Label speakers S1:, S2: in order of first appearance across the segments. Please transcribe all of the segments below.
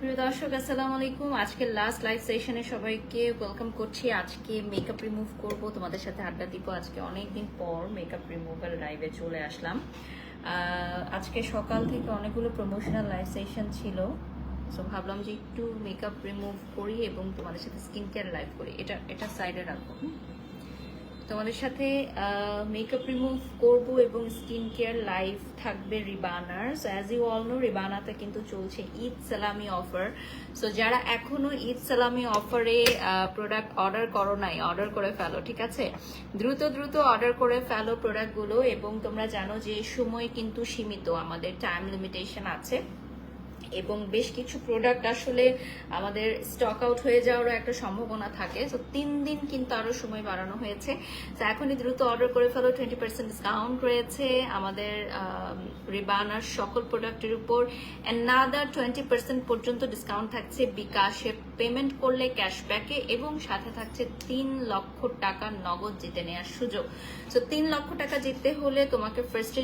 S1: প্রিয় দর্শক আসসালামু আলাইকুম। আজকে লাস্ট লাইভ সেশনে সবাইকে ওয়েলকাম করছি। আজকে মেকআপ রিমুভ করব, তোমাদের সাথে আড্ডা দিব। আজকে অনেকদিন পর মেকআপ রিমুভাল লাইভে চলে আসলাম। আজকে সকাল থেকে অনেকগুলো প্রমোশনাল লাইভ সেশন ছিল, সো ভাবলাম যে একটু মেকআপ রিমুভ করি এবং তোমাদের সাথে স্কিন কেয়ার লাইভ করি। এটা সাইডে রাখবো। তোমাদের সাথে মেকআপ রিমুভ করব এবং স্কিন কেয়ার লাইভ থাকবে রিবানার। So as you all know, রিবানাতে কিন্তু চলছে ঈদ সালামি অফার। সো যারা এখনো ঈদ সালামি অফারে প্রোডাক্ট অর্ডার করো নাই, অর্ডার করে ফেলো, ঠিক আছে? দ্রুত অর্ডার করে ফেলো প্রোডাক্টগুলো। এবং তোমরা জানো যে সময় কিন্তু সীমিত, আমাদের টাইম লিমিটেশন আছে এবং বেশ কিছু প্রোডাক্ট আসলে আমাদের স্টক আউট হয়ে যাওয়ারও একটা সম্ভাবনা থাকে। তো 3 দিন কিন্তু আরো সময় বাড়ানো হয়েছে। তো এখনই দ্রুত অর্ডার করে ফেলো। 20% ডিসকাউন্ট রয়েছে আমাদের রিবানার সকল প্রোডাক্টের উপর। অ্যানাদার 20% পর্যন্ত ডিসকাউন্ট থাকছে বিকাশে পেমেন্ট করলে, ক্যাশব্যাকে, এবং সাথে থাকছে 3 লক্ষ টাকা নগদ জিতে নেওয়ার সুযোগ। তো 3 লক্ষ টাকা জিততে হলে তোমাকে ফার্স্টে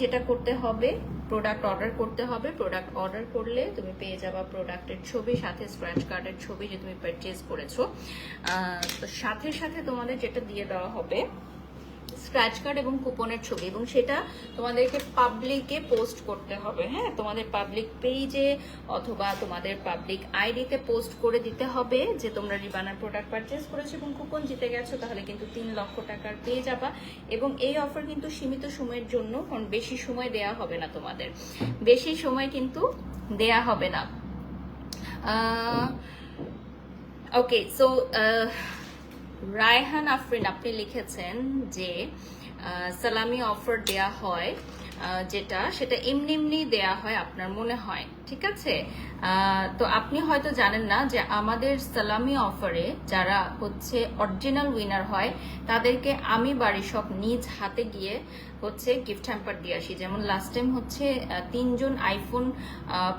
S1: যেটা করতে হবে প্রোডাক্ট অর্ডার করতে হবে। প্রোডাক্ট অর্ডার করলে তুমি পেয়ে যাবা প্রোডাক্টের ছবি, সাথে স্ক্র্যাচ কার্ডের ছবি যে তুমি পারচেজ করেছো। তো সাথে তোমাদের যেটা দিয়ে দেওয়া হবে স্ক্র্যাচ কার্ড এবং কুপনের ছবি, এবং সেটা তোমাদেরকে পাবলিকে পোস্ট করতে হবে। হ্যাঁ, তোমাদের পাবলিক পেজে অথবা তোমাদের পাবলিক আইডিতে পোস্ট করে দিতে হবে যে তোমরা রিবানার প্রোডাক্ট পারচেজ করেছো এবং কুপন জিতে গেছো। তাহলে কিন্তু 3 লক্ষ টাকার পেয়ে যাবা। এবং এই অফার কিন্তু সীমিত সময়ের জন্য, কারণ বেশি সময় দেয়া হবে না, তোমাদের বেশি সময় কিন্তু দেয়া হবে না। ওকে, সো রায়হান আফরিন আপনি লিখেছেন যে সালামি অফার দেয়া হয়, সেটা এমনি দেয়া হয় আপনার মনে হয়, ঠিক আছে? তো আপনি হয়তো জানেন না যে আমাদের সালামি অফারে যারা হচ্ছে অরিজিনাল উইনার হয় তাদেরকে আমি বাড়ি সব নিজ হাতে গিয়ে হচ্ছে গিফট হ্যাম্পার দিয়ে আসি। যেমন লাস্ট টাইম হচ্ছে 3 জন আইফোন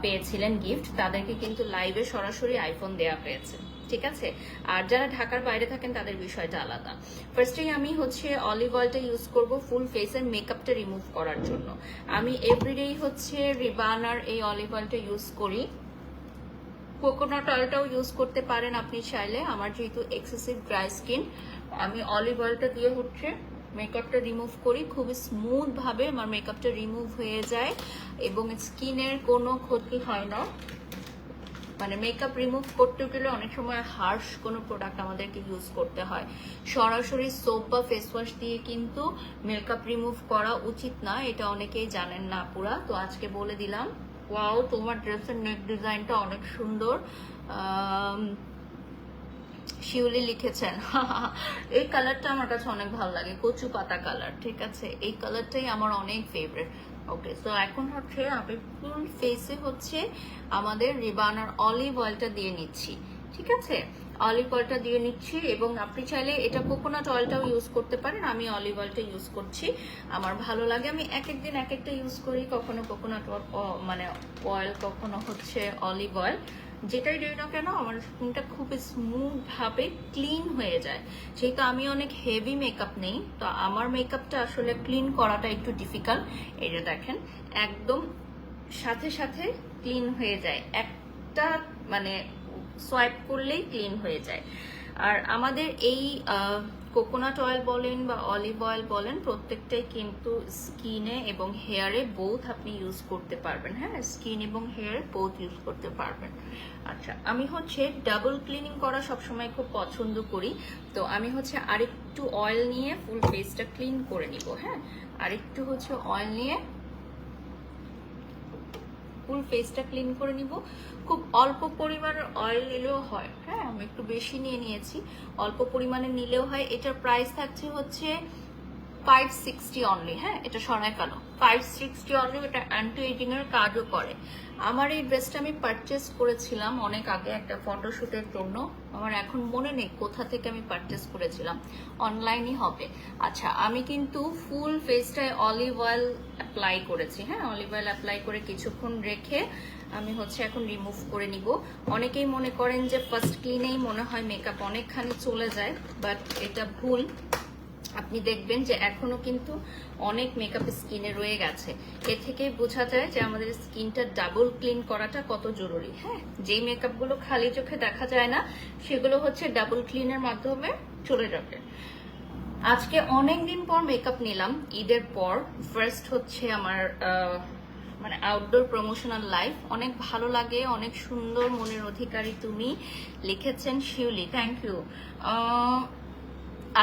S1: পেয়েছিলেন গিফট, তাদেরকে কিন্তু লাইভে সরাসরি আইফোন দেয়া হয়েছে, ঠিক আছে? আর যারা ঢাকার বাইরে থাকেন তাদের বিষয়টা আলাদা। ফার্স্টেই আমি হচ্ছে অলিভ অয়েলটা ইউজ করব ফুল ফেসের মেকআপটা রিমুভ করার জন্য। আমি এভরিডেই হচ্ছে রিবানার এই অলিভ অয়েলটা ইউজ করি। কোকোনাট অয়েলটাও ইউজ করতে পারেন আপনি চাইলে। আমার যেহেতু এক্সেসিভ ড্রাই স্কিন, আমি অলিভ অয়েলটা দিয়ে হচ্ছে মেকআপটা রিমুভ করি। খুবই স্মুথ ভাবে আমার মেকআপটা রিমুভ হয়ে যায় এবং স্কিনের কোনো ক্ষতি হয় না। মানে মেকআপ রিমুভ করতে গেলে অনেক সময় হার্শ কোনো প্রোডাক্ট আমাদেরকে ইউজ করতে হয়। সরাসরি সোপ বা ফেস ওয়াশ দিয়ে কিন্তু মেকআপ রিমুভ করা উচিত না, এটা অনেকেই জানেন না পুরা। তো আজকে বলে দিলাম। ওয়াও, তোমার ড্রেসের নেক ডিজাইনটা অনেক সুন্দর। শিউলি লিখেছেন এই কালারটা আমার কাছে অনেক ভালো লাগে, কচু পাতা কালার, ঠিক আছে? এই কালারটাই আমার অনেক ফেভারিট। ওকে, সো এখন হচ্ছে আমি ফুল ফেসে হচ্ছে আমাদের রিবানার অলিভ অয়েলটা দিয়ে নিচ্ছি, ঠিক আছে? অলিভ অয়েলটা দিয়ে নিচ্ছি এবং আপনি চাইলে এটা কোকোনাট অয়েলটাও ইউজ করতে পারেন। আমি অলিভ অয়েলটা ইউজ করছি, আমার ভালো লাগে। আমি এক একদিন এক একটা ইউজ করি, কখনো কোকোনাট মানে অয়েল, কখনো হচ্ছে অলিভ অয়েল। যেটাই দিই না কেন আমার স্কিনটা খুবই স্মুথ ভাবে ক্লিন হয়ে যায়। যেহেতু আমি অনেক হেভি মেকআপ নেই, তো আমার মেকআপটা আসলে ক্লিন করাটা একটু ডিফিকাল্ট। এই যে দেখেন, একদম সাথে ক্লিন হয়ে যায়, একটা মানে সোয়াইপ করলেই ক্লিন হয়ে যায়। আর আমাদের এই কোকোনাট অয়েল বলেন বা অলিভ অয়েল বলেন, প্রত্যেকটাই কিন্তু স্কিনে এবং হেয়ারে বোথ আপনি ইউজ করতে পারবেন। হ্যাঁ, স্কিন এবং হেয়ার বোথ ইউজ করতে পারবেন। আচ্ছা, আমি হচ্ছে ডাবল ক্লিনিং করা সবসময় খুব পছন্দ করি। তো আমি হচ্ছে আরেকটু অয়েল নিয়ে ফুল ফেসটা ক্লিন করে নিব। হ্যাঁ, আরেকটু হচ্ছে অয়েল নিয়ে ফুল ফেসটা ক্লিন করে নিব। খুব অল্প পরিমাণের অয়েল নিলেও হয়। হ্যাঁ, আমি একটু বেশি নিয়ে নিয়েছি, অল্প পরিমাণে নিলেও হয়। এটার প্রাইস থাকছে হচ্ছে 560 অনলি। হ্যাঁ, এটা সরাই কালো 560 অনলি। এটা অ্যান্টি এজিং এর কাজও করে। আমার এই ড্রেসটা আমি পারচেস করেছিলাম অনেক আগে একটা ফটোশুটের জন্য। আমার এখন মনে নেই কোথা থেকে আমি পারচেস করেছিলাম, অনলাইনই হবে। আচ্ছা, আমি কিন্তু ফুল ফেসটায় অলিভ অয়েল অ্যাপ্লাই করেছি। হ্যাঁ, অলিভ অয়েল অ্যাপ্লাই করে কিছুক্ষণ রেখে আমি হচ্ছে এখন রিমুভ করে নিব। অনেকেই মনে করেন যে ফার্স্ট ক্লিনেই মনে হয় মেকআপ অনেকখানি চলে যায়, বাট এটা ভুল। আপনি দেখবেন যে এখনো কিন্তু অনেক মেকআপ স্কিনে রয়ে গেছে। এর থেকে বোঝা যায় যে আমাদের স্কিনটা ডাবল ক্লিন করাটা কত জরুরি। হ্যাঁ, যেই মেকআপগুলো খালি চোখে দেখা যায় না সেগুলো হচ্ছে ডাবল ক্লিনের মাধ্যমে চলে যাবে। আজকে অনেক দিন পর মেকআপ নিলাম, ঈদের পর। ফার্স্ট হচ্ছে আমার মানে আউটডোর প্রমোশনাল লাইফ। অনেক ভালো লাগে, অনেক সুন্দর, মনের অধিকারী তুমি, লিখেছেন শিউলি, থ্যাংক ইউ।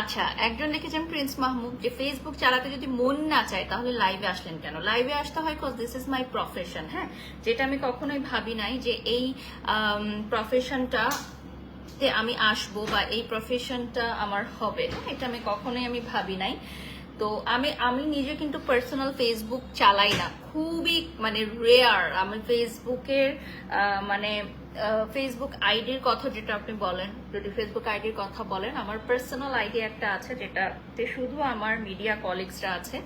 S1: আচ্ছা, একজন লিখেছেন প্রিন্স মাহমুদ যে ফেসবুক চালাতে যদি মন না চায় তাহলে লাইভে আসলেন কেন? লাইভে আসতে হয় cause this is my profession. হ্যাঁ, যেটা আমি কখনোই ভাবি নাই যে এই প্রফেশনটা আমি আসবো বা এই প্রফেশনটা আমার হবে, এটা আমি কখনোই ভাবি নাই। তো আমি নিজে কিন্তু পার্সোনাল ফেসবুক চালাই না, খুবই মানে রেয়ার। আমি ফেসবুকের মানে ফেসবুক আইডির কথা যেটা আপনি বলেন, যদি ফেসবুক আইডির কথা বলেন, আমার পার্সোনাল আইডি একটা আছে যেটাতে শুধু আমার মিডিয়া কলিগসরা আছে।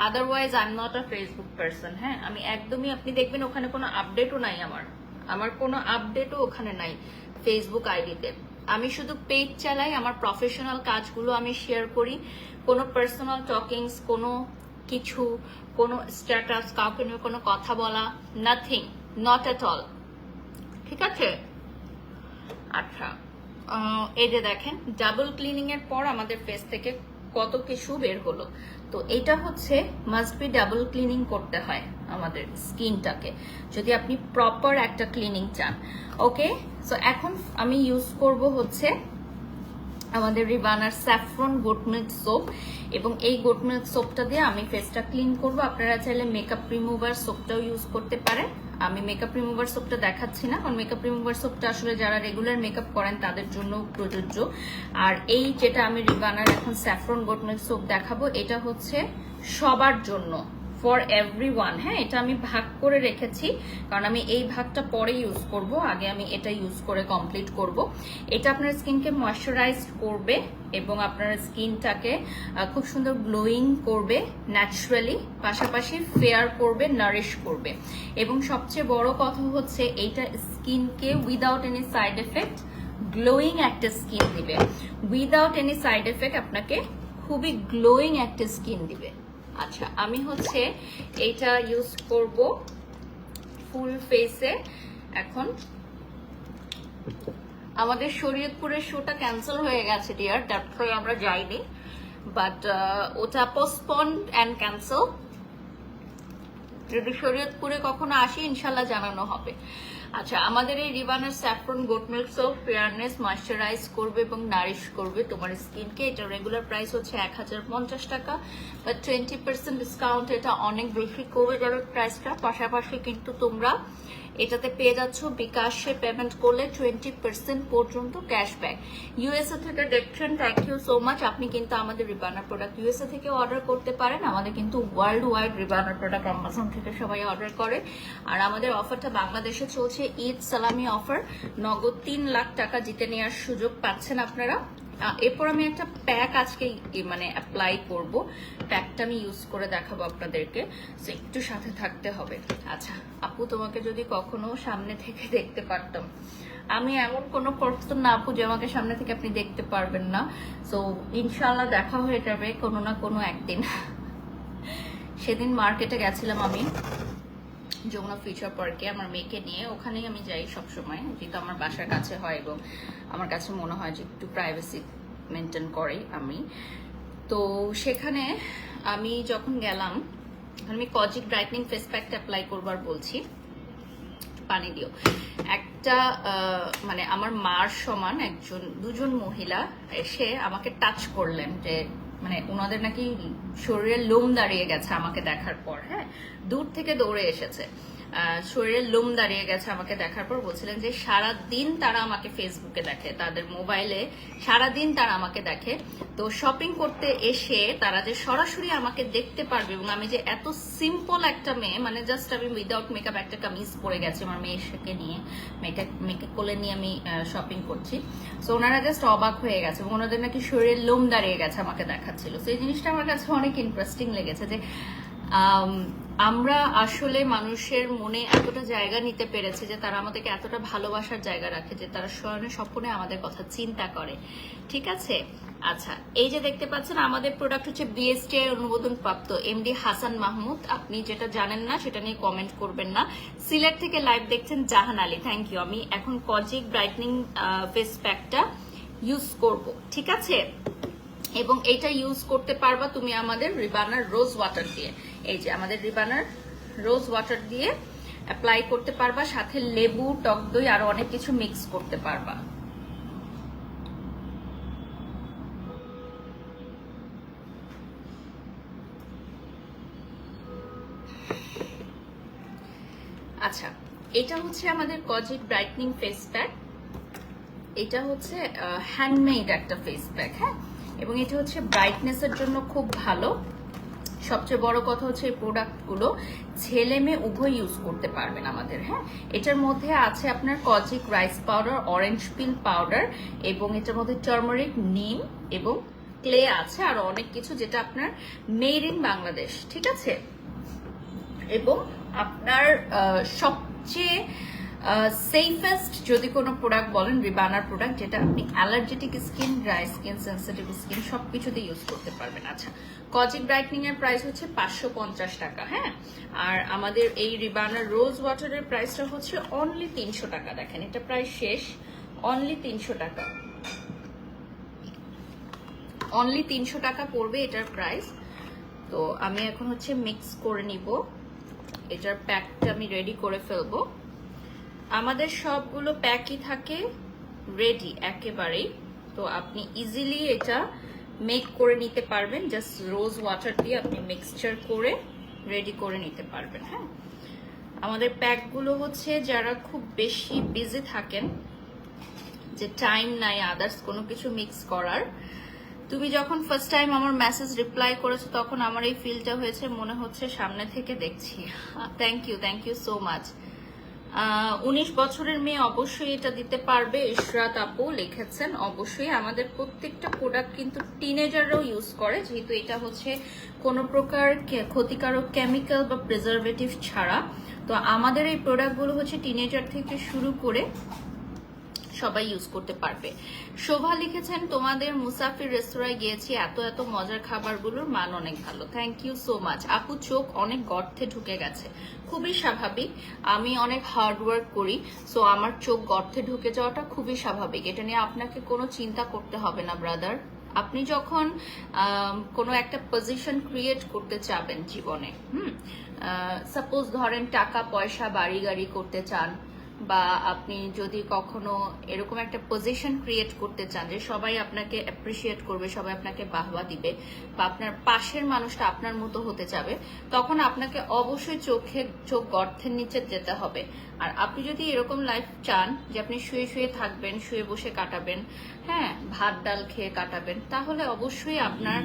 S1: Otherwise I am not a Facebook person. হ্যাঁ, আমি একদমই, আপনি দেখবেন ওখানে কোনো আপডেটও নাই, আমার কোনো আপডেটও ওখানে নাই ফেসবুক আইডিতে। আমি শুধু পেজ চালাই, আমার প্রফেশনাল কাজগুলো আমি শেয়ার করি। কোনো পার্সোনাল টকিংস, কোনো কিছু, কোনো স্ট্যাটাস, কাউকে নিয়ে কোনো কথা বলা, নাথিং, নট এট অল। ঠিক আছে? আচ্ছা, এই যে দেখেন ডাবল ক্লিনিং এর পর আমাদের ফেস থেকে কত কিছু বের হলো। তো এটা হচ্ছে মাস্ট বি ডাবল ক্লিনিং করতে হয় আমাদের স্কিনটাকে যদি আপনি প্রপার একটা ক্লিনিং চান। ওকে, সো এখন আমি ইউজ করব হচ্ছে আমাদের রিবানার স্যাফরন গোট মিল্ক সোপ, এবং এই গোট মিল্ক সোপটা দিয়ে আমি ফেসটা ক্লিন করব। আপনারা চাইলে মেকআপ রিমুভার সোপটাও ইউজ করতে পারেন। আমি মেকআপ রিমুভার সোপটা দেখাচ্ছি না, কারণ মেকআপ রিমুভার সোপটা আসলে যারা রেগুলার মেকআপ করেন তাদের জন্য প্রযোজ্য। আর এই যেটা আমি রিবানার এখন স্যাফরন গোট মিল্ক সোপ দেখাবো, এটা হচ্ছে সবার জন্য, ফর এভরিওয়ান। হ্যাঁ, এটা আমি ভাগ করে রেখেছি কারণ আমি এই ভাগটা পরে ইউজ করব, আগে আমি এটা ইউজ করে কমপ্লিট করব। এটা আপনার স্কিনকে ময়শ্চারাইজ করবে এবং আপনার স্কিনটাকে খুব সুন্দর গ্লোয়িং করবে ন্যাচারালি, পাশাপাশি ফেয়ার করবে, নারিশ করবে। এবং সবচেয়ে বড় কথা হচ্ছে এইটা স্কিনকে without any side effect glowing একটা স্কিন দিবে। উইদাউট এনি সাইড এফেক্ট আপনাকে খুবই গ্লোয়িং একটা স্কিন দিবে। আচ্ছা, আমি হচ্ছে এইটা ইউজ করব ফুল ফেসে। এখন আমাদের শরীয়তপুরের শোটা ক্যান্সেল হয়ে গেছে ডিয়ার, দ্যাটস ওয়াই আমরা যাইনি, বাট ওটা পোস্টপন অ্যান্ড ক্যান্সেল। যদি শরীয়তপুরে কখনো আসি ইনশাল্লাহ জানানো হবে। আচ্ছা, আমাদের এই রিবানার saffron goat milk soap fairness, moisturise করবে এবং নারিশ করবে তোমার স্কিনকে। এটা রেগুলার প্রাইস হচ্ছে 1050 টাকা, বাট 20% ডিসকাউন্ট এটা অনেক বেশি কমে যাবে প্রাইসটা। পাশাপাশি কিন্তু তোমরা এটাতে পেয়ে যাচ্ছ বিকাশে পেমেন্ট করলে 20% পর্যন্ত ক্যাশব্যাক। ইউএসএ থেকে দেখছেন, থ্যাংক ইউ সো মাচ। আপনি কিন্তু আমাদের রিবানার প্রোডাক্ট ইউএসএ থেকে অর্ডার করতে পারেন। আমাদের কিন্তু ওয়ার্ল্ড ওয়াইড রিবানার প্রোডাক্ট অ্যামাজন থেকে সবাই অর্ডার করে। আর আমাদের অফারটা বাংলাদেশে চলছে, ঈদ সালামি অফার। নগদ 3 লাখ টাকা জিতে নেওয়ার সুযোগ পাচ্ছেন আপনারা। এরপর আমি একটা প্যাক আজকে মানে অ্যাপ্লাই করব, প্যাকটা আমি ইউজ করে দেখাবো আপনাদেরকে, সো একটু সাথে থাকতে হবে। আচ্ছা আপু, তোমাকে যদি কখনো সামনে থেকে দেখতে পারতাম। আমি এমন কোনো পার্সন না আপু যে আমাকে সামনে থেকে আপনি দেখতে পারবেন না, সো ইনশাল্লাহ দেখা হয়ে যাবে কোনো না কোনো একদিন। সেদিন মার্কেটে গেছিলাম আমি, যমুনা ফিউচার পার্কে, আমার মেয়েকে নিয়ে। ওখানেই আমি যাই সবসময়, যেহেতু আমার বাসার কাছে হয় এবং আমার কাছে মনে হয় যে একটু প্রাইভেসি মেনটেন করি আমি। তো সেখানে আমি যখন গেলাম, আমি কজিক ব্রাইটনিং ফেস প্যাকটা অ্যাপ্লাই করবার বলছি, পানি দিও। একটা মানে আমার মার সমান দুজন মহিলা এসে আমাকে টাচ করলেন, যে মানে ওনাদের নাকি শরীরের লোম দাঁড়িয়ে গেছে আমাকে দেখার পর। হ্যাঁ, দূর থেকে দৌড়ে এসেছে, শরীরের লোম দাঁড়িয়ে গেছে আমাকে দেখার পর। বলছিলেন যে সারাদিন তারা আমাকে ফেসবুকে দেখে, তাদের মোবাইলে সারাদিন তারা আমাকে দেখে। তো শপিং করতে এসে তারা যে সরাসরি আমাকে দেখতে পারবে, এবং আমি যে এত সিম্পল একটা মেয়ে, মানে জাস্ট আমি উইদাউট মেকআপ একটা কামিজ পরে গেছি আমার মেয়েকে নিয়ে, মেয়েকে কোলে নিয়ে আমি শপিং করছি। সো ওনারা জাস্ট অবাক হয়ে গেছে, এবং ওনাদের নাকি শরীরের লোম দাঁড়িয়ে গেছে আমাকে দেখাচ্ছিল। সেই জিনিসটা আমার কাছে অনেক ইন্টারেস্টিং লেগেছে, যে আমরা আসলে মানুষের মনে এতটা জায়গা নিতে পেরেছে যে তারা আমাদেরকে এতটা ভালোবাসার জায়গা রাখে যে তারা স্বপ্নে আমাদের কথা চিন্তা করে, ঠিক আছে। আচ্ছা, এই যে দেখতে পাচ্ছেন আমাদের প্রোডাক্ট হচ্ছে বিএসটিআই অনুমোদন প্রাপ্ত এমডি হাসান মাহমুদ। আপনি যেটা জানেন না সেটা নিয়ে কমেন্ট করবেন না। সিলেট থেকে লাইভ দেখছেন জাহান আলী, থ্যাংক ইউ। আমি এখন কজিক ব্রাইটনিং ফেস প্যাকটা ইউজ করব, ঠিক আছে। এবং এটা ইউজ করতে পারবা তুমি আমাদের রিবানার রোজ ওয়াটার দিয়ে। এই যে আমাদের রিবানার রোজ ওয়াটার দিয়ে অ্যাপ্লাই করতে পারবা, সাথে লেবু, টক দই আরো অনেক কিছু মিক্স করতে পারবা। আচ্ছা, এটা হচ্ছে আমাদের কজিক ব্রাইটনিং ফেস প্যাক। এটা হচ্ছে হ্যান্ডমেড একটা ফেস প্যাক, হ্যাঁ, এবং এটা হচ্ছে ব্রাইটনেসের জন্য খুব ভালো। সবচেয়ে বড় কথা হচ্ছে এই প্রোডাক্টগুলো ছেলে মেয়ে উভয় ইউজ করতে পারবেন আমাদের, হ্যাঁ। এটার মধ্যে আছে আপনার কজিক রাইস পাউডার, অরেঞ্জ পিল পাউডার, এবং এটার মধ্যে টার্মারিক, নিম এবং ক্লে আছে, আর অনেক কিছু, যেটা আপনার মেড ইন বাংলাদেশ, ঠিক আছে। এবং আপনার সবচেয়ে সেফেস্ট যদি কোনো প্রোডাক্ট বলেন রিবানার প্রোডাক্ট, যেটা আপনি allergetic skin, dry skin, sensitive skin সবকিছুতে ইউজ করতে পারবেন। আচ্ছা, কজিক ব্রাইটনিং এর প্রাইস হচ্ছে 550 টাকা, হ্যাঁ। আর আমাদের এই রিবানার রোজ ওয়াটারের প্রাইসটা হচ্ছে অনলি 300 টাকা। দেখেন এটা প্রায় শেষ, অনলি 300 টাকা, অনলি 300 টাকা পড়বে এটার প্রাইস। তো আমি এখন হচ্ছে মিক্স করে নিব, এটার প্যাকটা আমি রেডি করে ফেলবো। আমাদের সবগুলো প্যাকই থাকে রেডি একেবারেই, তো আপনি ইজিলি এটা মেক করে নিতে পারবেন। জাস্ট রোজ ওয়াটার দিয়ে আপনি মিক্সচার করে রেডি করে নিতে পারবেন, হ্যাঁ। আমাদের প্যাকগুলো হচ্ছে যারা খুব বেশি বিজি থাকেন, যে টাইম নাই আদার্স কোনো কিছু মিক্স করার, তুমি যখন ফার্স্ট টাইম আমার মেসেজ রিপ্লাই করেছো তখন আমার এই ফিলটা হয়েছে, মনে হচ্ছে সামনে থেকে দেখছি। Thank you so much. 19 বছরের মেয়ে অবশ্যই এটা দিতে পারবে, ইশরাত আপু লিখেছেন। অবশ্যই আমাদের প্রত্যেকটা প্রোডাক্ট কিন্তু টিনেজাররাও ইউজ করে, যেহেতু এটা হচ্ছে কোনো প্রকার ক্ষতিকারক কেমিক্যাল বা প্রিজারভেটিভ ছাড়া। তো আমাদের এই প্রোডাক্টগুলো হচ্ছে টিনেজার থেকে শুরু করে সবাই ইউজ করতে পারবে। শোভা লিখেছেন তোমাদের মুসাফির রেস্তোরাঁয় গিয়েছি, এত এত মজার খাবারগুলোর মান অনেক ভালো। থ্যাংক ইউ সো মাচ আপু। চোখ অনেক গর্তে ঢুকে গেছে, খুবই স্বাভাবিক। আমি অনেক হার্ড ওয়ার্ক করি, সো আমার চোখ গর্তে ঢুকে যাওয়াটা খুবই স্বাভাবিক। এটা নিয়ে আপনাকে কোনো চিন্তা করতে হবে না ব্রাদার। আপনি যখন কোনো একটা পজিশন ক্রিয়েট করতে চাবেন জীবনে, সাপোজ ধরেন টাকা পয়সা বাড়ি গাড়ি করতে চান, বা আপনি যদি কখনো এরকম একটা পজিশন ক্রিয়েট করতে চান যে সবাই আপনাকে অ্যাপ্রিসিয়েট করবে, সবাই আপনাকে বাহবা দিবে, বা আপনার পাশের মানুষটা আপনার মতো হতে যাবে, তখন আপনাকে অবশ্যই চোখ গর্তের নিচে যেতে হবে। আর আপনি যদি এরকম লাইফ চান যে আপনি শুয়ে শুয়ে থাকবেন, শুয়ে বসে কাটাবেন, হ্যাঁ, ভাত ডাল খেয়ে কাটাবেন, তাহলে অবশ্যই আপনার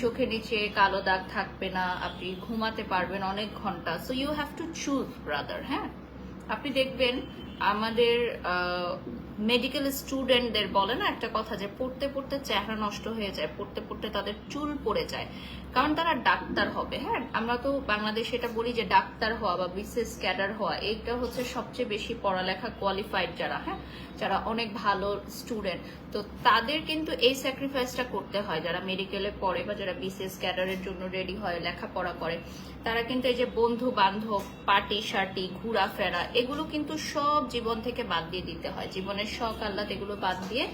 S1: চোখের নিচে কালো দাগ থাকবে না, আপনি ঘুমাতে পারবেন অনেক ঘন্টা। So you have to choose brother, হ্যাঁ। আপনি দেখবেন আমাদের মেডিকেল স্টুডেন্টদের বলে না একটা কথা, যে পড়তে পড়তে চেহারা নষ্ট হয়ে যায়, পড়তে পড়তে তাদের চুল পড়ে যায়, কারণ তারা ডাক্তার হবে, হ্যাঁ। আমরা তো বাংলাদেশে এটা বলি যে ডাক্তার হওয়া বা বিসিএস ক্যাডার হওয়া, এটা হচ্ছে সবচেয়ে বেশি পড়ালেখা কোয়ালিফাইড যারা, হ্যাঁ, যারা অনেক ভালো স্টুডেন্ট, তো তাদের কিন্তু এই স্যাক্রিফাইসটা করতে হয়। যারা মেডিকেলে পড়ে বা যারা বিসিএস ক্যাডারের জন্য রেডি হয়, লেখাপড়া করে, তারা কিন্তু এই যে বন্ধু বান্ধব, পার্টি শার্টি, ঘোরাফেরা, এগুলো কিন্তু সব জীবন থেকে বাদ দিয়ে দিতে হয়। জীবনের শখ আহ্লাদ এগুলো বাদ দিয়ে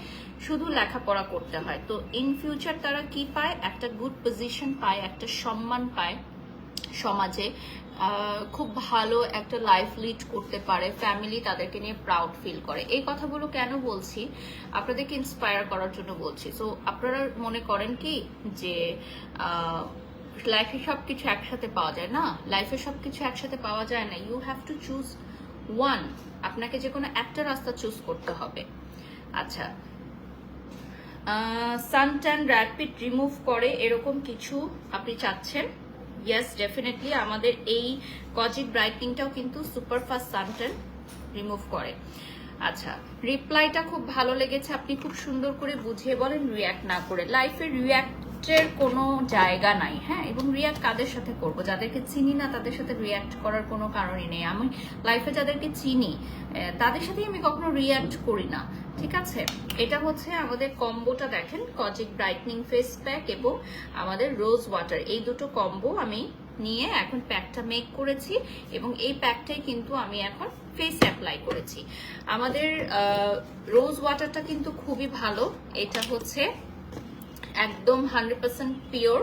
S1: শুধু লেখাপড়া করতে হয়। তো ইন ফিউচার তারা কি পায়? একটা গুড পজিশন পায়, একটা সম্মান পায় সমাজে, খুব ভালো একটা লাইফ লিড করতে পারে, ফ্যামিলি তাদেরকে নিয়ে প্রাউড ফিল করে। এই কথাগুলো কেন বলছি? আপনাদেরকে ইন্সপায়ার করার জন্য বলছি। সো আপনারা মনে করেন কি যে লাইফে সবকিছু একসাথে পাওয়া যায় না, লাইফে সবকিছু একসাথে পাওয়া যায় না। You have to choose one. আপনাকে যে কোনো একটা রাস্তা চুজ করতে হবে। আচ্ছা, সানট্যান র্যাপিড রিমুভ করে এরকম কিছু আপনি চাচ্ছেন? ইয়েস, ডেফিনেটলি আমাদের এই কজিক ব্রাইটনিংটাও কিন্তু সুপারফাস্ট সানট্যান রিমুভ করে। আচ্ছা, রিপ্লাইটা খুব ভালো লেগেছে, আপনি খুব সুন্দর করে বুঝিয়ে বলেন, রিয়্যাক্ট না করে। লাইফে রিয়্যাক্ট রিয়াক্টের কোনো জায়গা নাই, হ্যাঁ। এবং রিয়াক্ট কাদের সাথে করব? যাদেরকে চিনি না তাদের সাথে রিয়াক্ট করার কোনো কারণই নেই। আমি লাইফে যাদেরকে চিনি তাদের সাথেই আমি কখনো রিয়াক্ট করি না, ঠিক আছে। এটা হচ্ছে আমাদের কম্বোটা, দেখেন, কজিক ব্রাইটনিং ফেস প্যাক এবং আমাদের রোজ ওয়াটার, এই দুটো কম্বো আমি নিয়ে এখন প্যাকটা মেক করেছি এবং এই প্যাকটাই কিন্তু আমি এখন ফেস অ্যাপ্লাই করেছি। আমাদের রোজ ওয়াটারটা কিন্তু খুবই ভালো, এটা হচ্ছে একদম 100% পিওর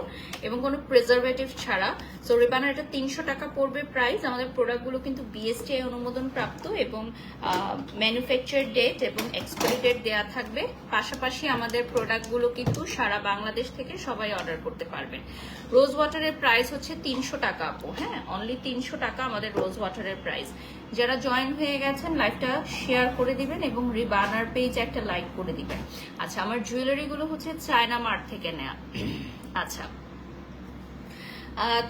S1: এবং কোনো প্রিজারভেটিভ ছাড়া। সো রিবানার এটা 300 টাকা পড়বে প্রাইস। আমাদের প্রোডাক্টগুলো কিন্তু বিএসটিআই অনুমোদন প্রাপ্ত এবং ম্যানুফ্যাকচার ডেট এবং এক্সপায়ারি ডেট দেওয়া থাকবে। পাশাপাশি আমাদের প্রোডাক্টগুলো কিন্তু সারা বাংলাদেশ থেকে সবাই অর্ডার করতে পারবেন। রোজ ওয়াটারের প্রাইস হচ্ছে 300 টাকা আপু, হ্যাঁ, অনলি 300 টাকা আমাদের রোজ ওয়াটারের প্রাইস। যারা জয়েন হয়ে গেছেন লাইভটা শেয়ার করে দিবেন এবং রিবানার পেজে একটা লাইক করে দিবেন। আচ্ছা, আমার জুয়েলারিগুলো হচ্ছে চায়না মার্ট থেকে নেয়া। আচ্ছা,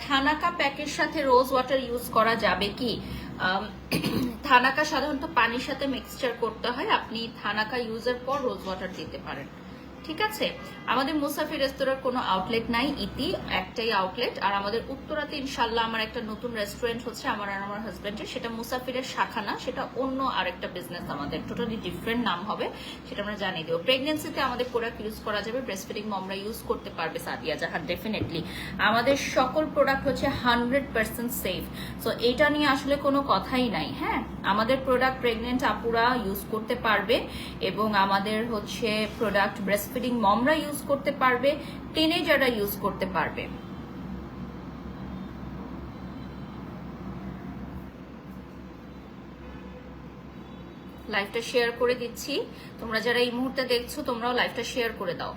S1: থানাকা প্যাকের সাথে রোজ ওয়াটার ইউজ করা যাবে কি? থানাকা সাধারণত পানির সাথে মিক্সচার করতে হয়, আপনি থানাকা ইউজের পর রোজ ওয়াটার দিতে পারেন, ঠিক আছে। আমাদের মুসাফির রেস্তোরাঁর কোনো আউটলেট নাই, ইতি একটাই আউটলেট। আর আমাদের উত্তরাতে ইনশাল্লাহ আমার একটা নতুন রেস্টুরেন্ট হচ্ছে আমার আর আমার হাজবেন্ডের, সেটা মুসাফিরের শাখা না, সেটা অন্য আরেকটা বিজনেস, আমাদের টোটালি ডিফারেন্ট নাম হবে, সেটা আমরা জানিয়ে দেবো। প্রেগনেন্সিতে আমাদের প্রোডাক্ট ইউজ করা যাবে, ব্রেস্ট ফিডিং মমরা ইউজ করতে পারবে, সাদিয়া জাহান ডেফিনেটলি। আমাদের সকল প্রোডাক্ট হচ্ছে 100% সেফ, সো এটা নিয়ে আসলে কোনো কথাই নাই, হ্যাঁ। আমাদের প্রোডাক্ট প্রেগনেন্ট আপুরা ইউজ করতে পারবে এবং আমাদের হচ্ছে প্রোডাক্ট ব্রেস্ট ফিডিং মমরা ইউজ করতে পারবে, টিনেজাররা ইউজ করতে পারবে। লাইভটা শেয়ার করে দিচ্ছি, তোমরা যারা এই মুহূর্তে দেখছো তোমরাও লাইভটা শেয়ার করে দাও।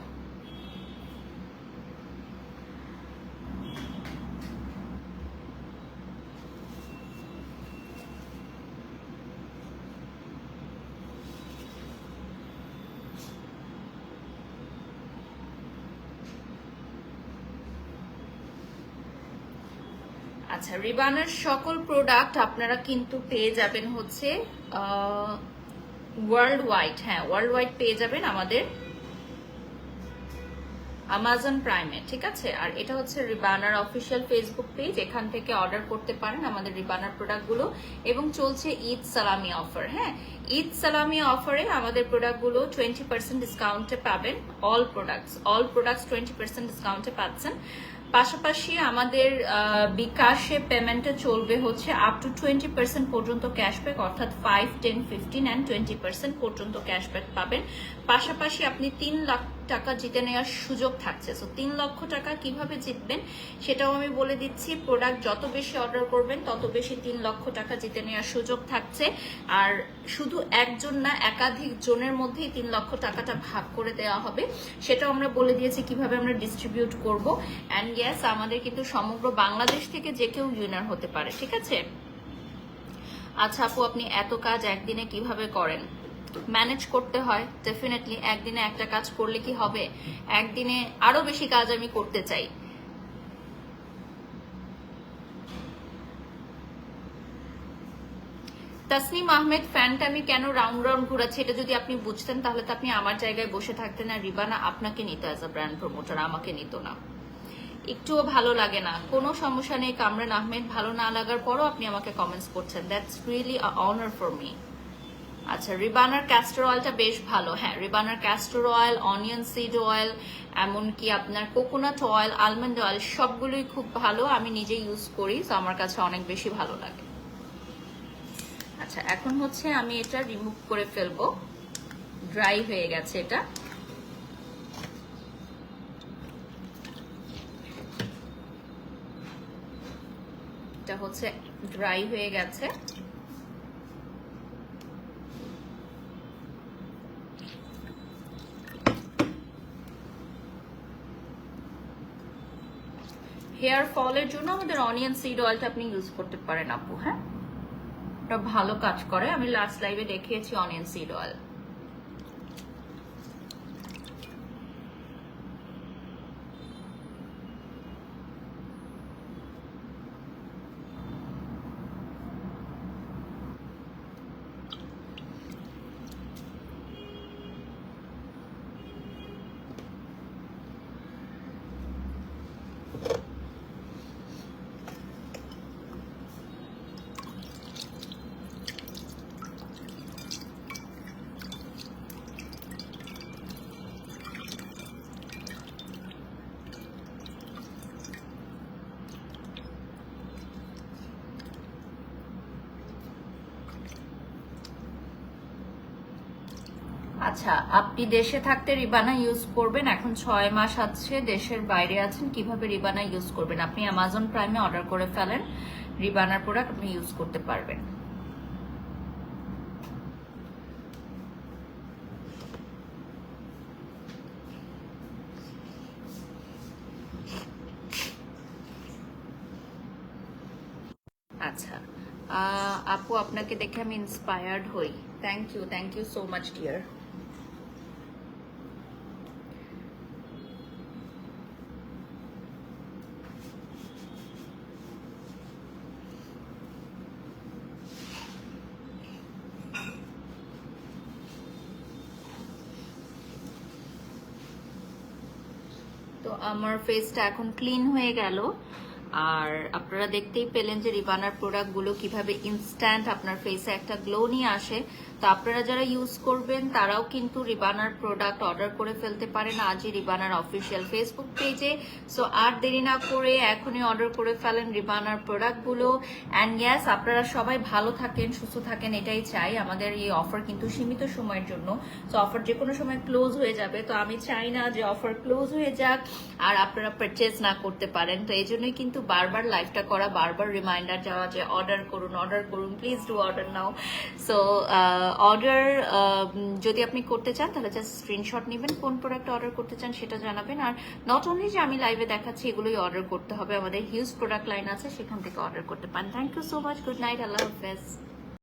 S1: আচ্ছা, রিবানার সকল প্রোডাক্ট আপনারা কিন্তু পেয়ে যাবেন হচ্ছে ওয়ার্ল্ড ওয়াইড, হ্যাঁ, ওয়ার্ল্ড ওয়াইড পেয়ে যাবেন আমাদের আমাজন প্রাইমে, ঠিক আছে। আর এটা হচ্ছে রিবানার অফিসিয়াল ফেসবুক পেজ, এখান থেকে অর্ডার করতে পারেন আমাদের রিবানার প্রোডাক্টগুলো। এবং চলছে ঈদ সালামি অফার, হ্যাঁ, ঈদ সালামি অফারে আমাদের প্রোডাক্টগুলো 20% ডিসকাউন্টে পাবেন। অল প্রোডাক্টস 20% ডিসকাউন্টে পাচ্ছেন। পাশাপাশি আমাদের বিকাশে পেমেন্টে চলবে হচ্ছে আপ টু 20% পর্যন্ত ক্যাশব্যাক, অর্থাৎ 5, 10, 15 and 20% পর্যন্ত ক্যাশব্যাক পাবেন। পাশাপাশি আপনি 3 লাখ টাকা জিতে নেওয়ার সুযোগ থাকছে। সো 3 লক্ষ টাকা কিভাবে জিতবেন সেটাও আমি বলে দিচ্ছি। প্রোডাক্ট যত বেশি অর্ডার করবেন তত বেশি 3 লক্ষ টাকা জিতে নেওয়ার সুযোগ থাকছে। আর শুধু একজন না, একাধিক জনের মধ্যেই 3 লক্ষ টাকাটা ভাগ করে দেওয়া হবে, সেটাও আমরা বলে দিয়েছি কিভাবে আমরা ডিস্ট্রিবিউট করব। অ্যান্ড ইয়েস, আমাদের কিন্তু সমগ্র বাংলাদেশ থেকে যে কেউ উইনার হতে পারে, ঠিক আছে। আচ্ছা আপু, আপনি এত কাজ একদিনে কিভাবে করেন? ম্যানেজ করতে হয় ডেফিনেটলি। একদিনে একটা কাজ করলে কি হবে? একদিনে আরো বেশি কাজ আমি করতে চাই। তাসনিম আহমেদ, ফ্যানটা আমি কেন রাউন্ড রাউন্ড ঘুরাচ্ছি এটা যদি আপনি বুঝতেন তাহলে তো আপনি আমার জায়গায় বসে থাকতেন, আর রিবানা আপনাকে নিত অ্যাজ আ ব্র্যান্ড প্রমোটার, আমাকে নিত না। একটুও ভালো লাগে না, কোনো সমস্যা নেই কামরান আহমেদ, ভালো না লাগার পরও আপনি আমাকে কমেন্টস করছেন, that's really a honour for me. আচ্ছা, রিবানার ক্যাস্টর অয়েলটা বেশ ভালো, হ্যাঁ, রিবানার castor oil, onion seed oil, এমনকি আপনার কোকোনাট অয়েল, আলমন্ড অয়েল সবগুলোই খুব ভালো। আমি নিজে ইউজ করি, তো আমার কাছে অনেক বেশি ভালো লাগে। আচ্ছা, এখন হচ্ছে আমি এটা রিমুভ করে ফেলবো, ড্রাই হয়ে গেছে এটা। এটা হচ্ছে ড্রাই হয়ে গেছে। হেয়ার ফলের জন্য আমাদের অনিয়ন সিড অয়েলটা আপনি ইউজ করতে পারেন আপু, হ্যাঁ, এটা ভালো কাজ করে। আমি লাস্ট লাইভে দেখিয়েছি অনিয়ন সিড অয়েল। আচ্ছা, আপনি দেশে থাকতে রিবানা ইউজ করবেন, এখন 6 মাস আছে, দেশের বাইরে আছেন, কিভাবে রিবানা ইউজ করবেন? আপনি অ্যামাজন প্রাইমে অর্ডার করে ফেলেন, রিবানার প্রোডাক্ট আপনি ইউজ করতে পারবেন। আচ্ছা, আপু আপনাকে দেখে আমি ইন্সপায়ার্ড হই। Thank you so much dear. তো আমার ফেসটা এখন ক্লিন হয়ে গেল, আর আপনারা দেখতেই পেলেন যে রিবানার প্রোডাক্টগুলো কিভাবে ইনস্ট্যান্ট আপনার ফেসে একটা গ্লো নিয়ে আসে। তো আপনারা যারা ইউজ করবেন তারাও কিন্তু রিবানার প্রোডাক্ট অর্ডার করে ফেলতে পারেন আজই রিবানার অফিসিয়াল ফেসবুক পেজে। সো আর দেরি না করে এখনই অর্ডার করে ফেলেন রিবানার প্রোডাক্টগুলো। অ্যান্ড ইয়াস, আপনারা সবাই ভালো থাকেন, সুস্থ থাকেন, এটাই চাই। আমাদের এই অফার কিন্তু সীমিত সময়ের জন্য, তো অফার যে কোনো সময় ক্লোজ হয়ে যাবে। তো আমি চাই না যে অফার ক্লোজ হয়ে যাক আর আপনারা পারচেজ না করতে পারেন। তো এই জন্যই কিন্তু বারবার লাইভটা করা, বারবার রিমাইন্ডার যাওয়া যে অর্ডার করুন, please do order now. So order যদি আপনি করতে চান তাহলে জাস্ট স্ক্রিনশট নেবেন, কোন প্রোডাক্ট অর্ডার করতে চান সেটা জানাবেন। আর নট অনলি যে আমি লাইভে দেখাচ্ছি, এগুলোই অর্ডার করতে হবে, আমাদের হিউজ প্রোডাক্ট লাইন আছে, সেখান থেকে অর্ডার করতে পারেন। Thank you so much, good night, আল্লাহ হাফেজ।